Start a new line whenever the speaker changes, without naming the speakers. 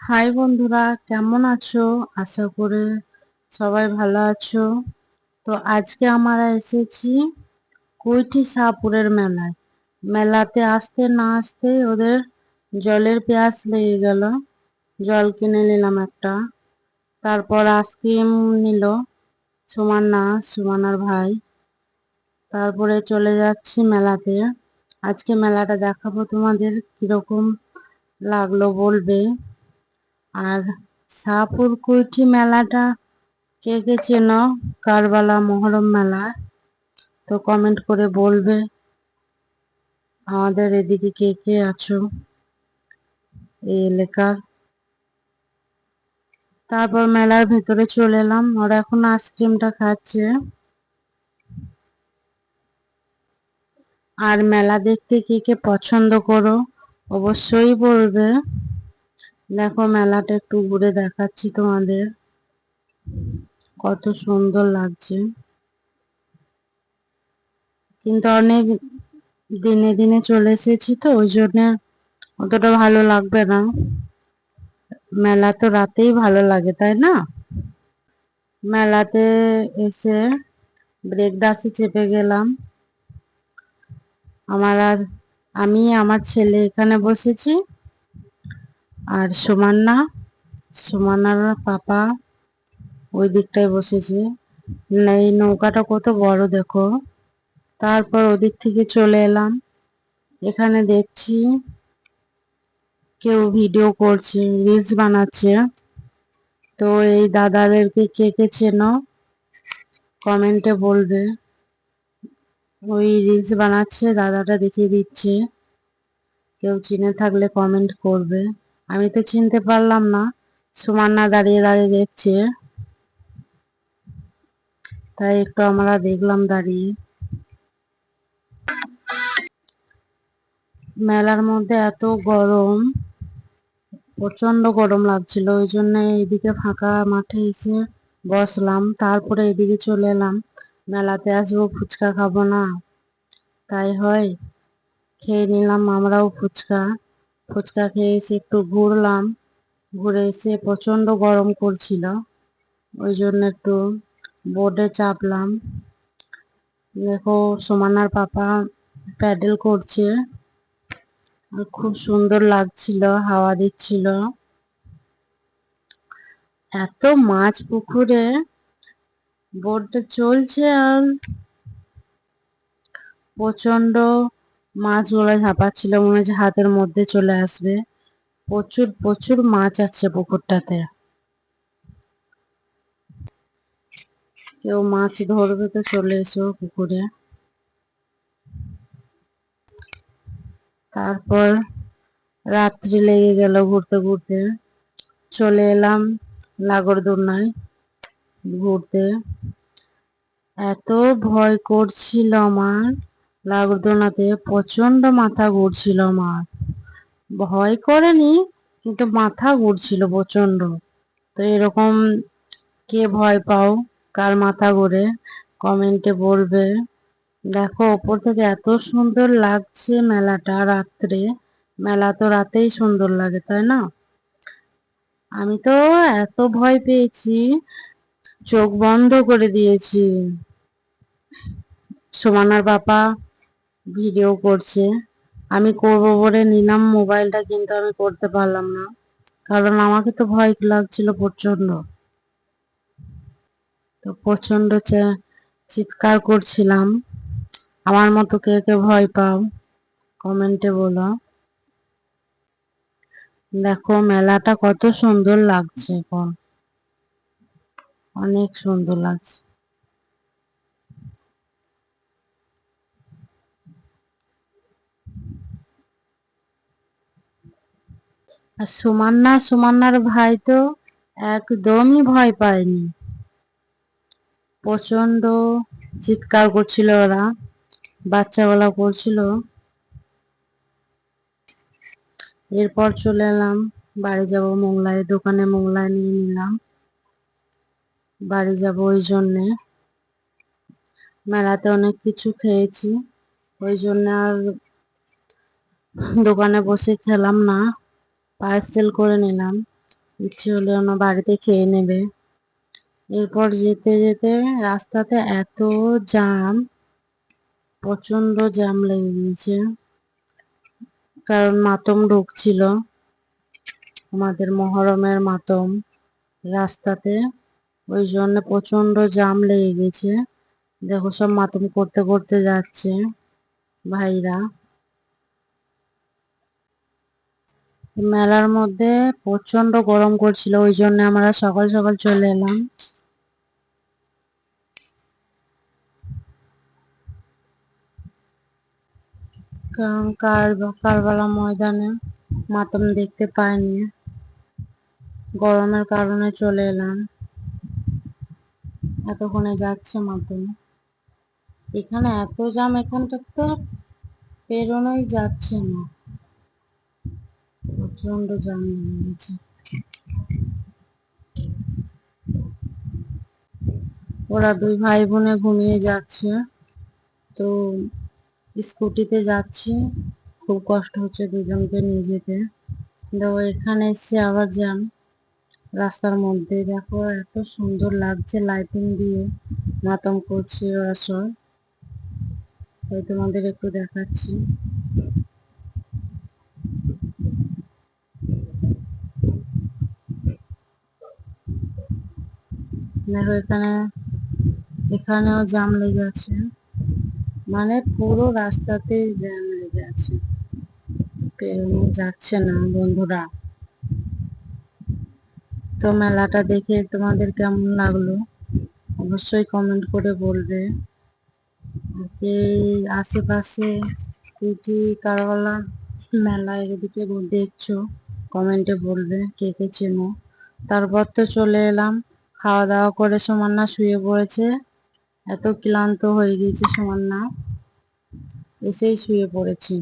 High বন্ধুরা, কেমন আছো? আশা করে সবাই ভালো আছো। তো আজকে আমরা এসেছি কুইঠি শাহপুরের মেলায়। মেলাতে আসতে না আসতে ওদের জলের প্যাস লেগে গেল। জল কিনে নিলাম একটা। তারপর আইসক্রিম নিল সুমানার ভাই। তারপরে চলে যাচ্ছি মেলাতে। আজকে মেলাটা দেখাবো তোমাদের, কিরকম লাগলো বলবে। আর শাহপুর কুইঠি মেলাটা কে কে চেনো, কারবালা মহরম মেলা, তো কমেন্ট করে বলবে আমাদের এদিকে কে কে আছো এই এলাকার। তারপর মেলার ভেতরে চলে এলাম, ওরা এখন আইসক্রিমটা খাচ্ছে। আর মেলা দেখতে কে কে পছন্দ করো অবশ্যই বলবে। দেখো মেলাটা একটু ঘুরে দেখাচ্ছি তোমাদের, কত সুন্দর লাগছে। কিন্তু অনেক দিনে দিনে চলে এসেছি তো ওই জন্য অতটা ভালো লাগবে না। মেলা তো রাতেই ভালো লাগে, তাই না? মেলাতে এসে ব্রেক ডান্সে চেপে গেলাম। আমি আমার ছেলে এখানে বসেছি, আর সুমান্নার পাপা ওই দিকটায় বসেছে। এই নৌকাটা কত বড় দেখো। তারপর ওদিক থেকে চলে এলাম, এখানে দেখছি কেউ ভিডিও করছে, রিলস বানাচ্ছে। তো এই দাদাদেরকে কে কে চেনো কমেন্টে বলবে। ওই রিলস বানাচ্ছে, দাদাটা দেখিয়ে দিচ্ছে, কেউ চিনে থাকলে কমেন্ট করবে। আমি তো চিনতে পারলাম না, সুমান্না দাঁড়িয়ে দাঁড়িয়ে দেখছে, তাই একটু আমরা দেখলাম দাঁড়িয়ে। মেলার মধ্যে এত গরম, প্রচন্ড গরম লাগছিল, ওই জন্য এইদিকে ফাঁকা মাঠে এসে বসলাম। তারপরে এদিকে চলে এলাম, মেলাতে আসবো ফুচকা খাবো না, তাই হয় খেয়ে নিলাম আমরাও ফুচকা। ফুচকা খেয়ে এসে একটু ঘুরলাম, ঘুরে এসে প্রচন্ড গরম করছিল, ওই জন্য একটু বোর্ডে চাপলাম। দেখো সুমানার পাপা প্যাডেল করছে, আর খুব সুন্দর লাগছিল, হাওয়া দিচ্ছিল। এত মাছ পুকুরে, বোর্ডটা চলছে আর প্রচন্ড মাছগুলো ঝাঁপাচ্ছিল, মনে হচ্ছে হাতের মধ্যে চলে আসবে। প্রচুর প্রচুর মাছ আছে পুকুরটাতে। কেউ মাছ ধরবে তো চলে এসো পুকুরে। তারপর রাত্রি লেগে গেল, ঘুরতে ঘুরতে চলে এলাম নাগরদোলনায় ঘুরতে। এত ভয় করছিল আমার, নাগরদোলনাতে প্রচন্ড মাথা ঘুরছিল আমার। ভয় করেনি, কিন্তু মাথা ঘুরছিল প্রচন্ড। তো এরকম কে ভয় পাও, কার মাথা ঘোরে, কমেন্টে বলবে। দেখো ওপর থেকে এত সুন্দর লাগছে মেলাটা রাত্রে। মেলা তো রাতেই সুন্দর লাগে, তাই না? আমি তো এত ভয় পেয়েছি, চোখ বন্ধ করে দিয়েছি। সুমানার বাবা ভিডিও করছে, আমি করবো বলে নিলাম মোবাইলটা, কিন্তু আমি করতে পারলাম না, কারণ আমাকে তো ভয় লাগছিল প্রচন্ড। তো প্রচন্ড চিৎকার করছিলাম। আমার মতো কে কে ভয় পাও কমেন্টে বলো। দেখো মেলাটা কত সুন্দর লাগছে এখন, অনেক সুন্দর লাগছে। আর সুমান্নার ভাই তো একদমই ভয় পায়নি, প্রচন্ড চিৎকার করছিল ওরা, বাচ্চাগুলা করছিল। এরপর চলে এলাম, বাড়ি যাব মোংলায়, দোকানে মোংলায় নিয়ে নিলাম, বাড়ি যাব ওই জন্যে। মেলাতে অনেক কিছু খেয়েছি, ওই জন্য আর দোকানে বসে খেলাম না, পার্সেল করে নিলাম। ইচ্ছে হলে ওনার বাড়িতে খেয়ে নেবে। এরপর যেতে যেতে রাস্তাতে এত জ্যাম, প্রচন্ড জ্যাম লেগে গিয়েছে, কারণ মাতম ঢুকছিল, আমাদের মহরমের মাতম রাস্তাতে, ওই জন্য প্রচন্ড জ্যাম লেগে গেছে। দেখো সব মাতম করতে করতে যাচ্ছে ভাইরা। মেলার মধ্যে প্রচন্ড গরম করছিল, ওই জন্য আমরা সকাল সকাল চলে এলাম। কারণ কারবালা ময়দানে মাতম দেখতে পাইনি, গরমের কারণে চলে এলাম। এতক্ষণে যাচ্ছে মাতম। এখানে এত জ্যাম, এখানটা তো বেরোনোই যাচ্ছে না, প্রচন্ড জ্যাম হয়ে গেছে। ওরা দুই ভাই বোনে ঘুমিয়ে যাচ্ছে, তো স্কুটিতে যাচ্ছি, খুব কষ্ট হচ্ছে দুজনকে নিয়ে যেতে। দেখো এখানে এসে আবার জ্যাম রাস্তার মধ্যে। দেখো এত সুন্দর লাগছে লাইটিং দিয়ে মাতম করছে ওরা সব, তাই তোমাদের একটু দেখাচ্ছি। দেখো এখানেও জ্যাম লেগে আছে, মানে পুরো রাস্তাতেই জ্যাম লেগে আছে, পেরোনো যাচ্ছে না বন্ধুরা। তো মেলাটা দেখে তোমাদের কেমন লাগলো অবশ্যই কমেন্ট করে বলবে। এই আশেপাশে কি কি কারবালা মেলা এদিকে দেখছো কমেন্টে বলবে, কে কে চেনো। তারপর তো চলে এলাম, খাওয়া দাওয়া করে সুমান্না শুয়ে পড়েছে, এত ক্লান্ত হয়ে গেছে সুমান্না, এসেই শুয়ে পড়েছি।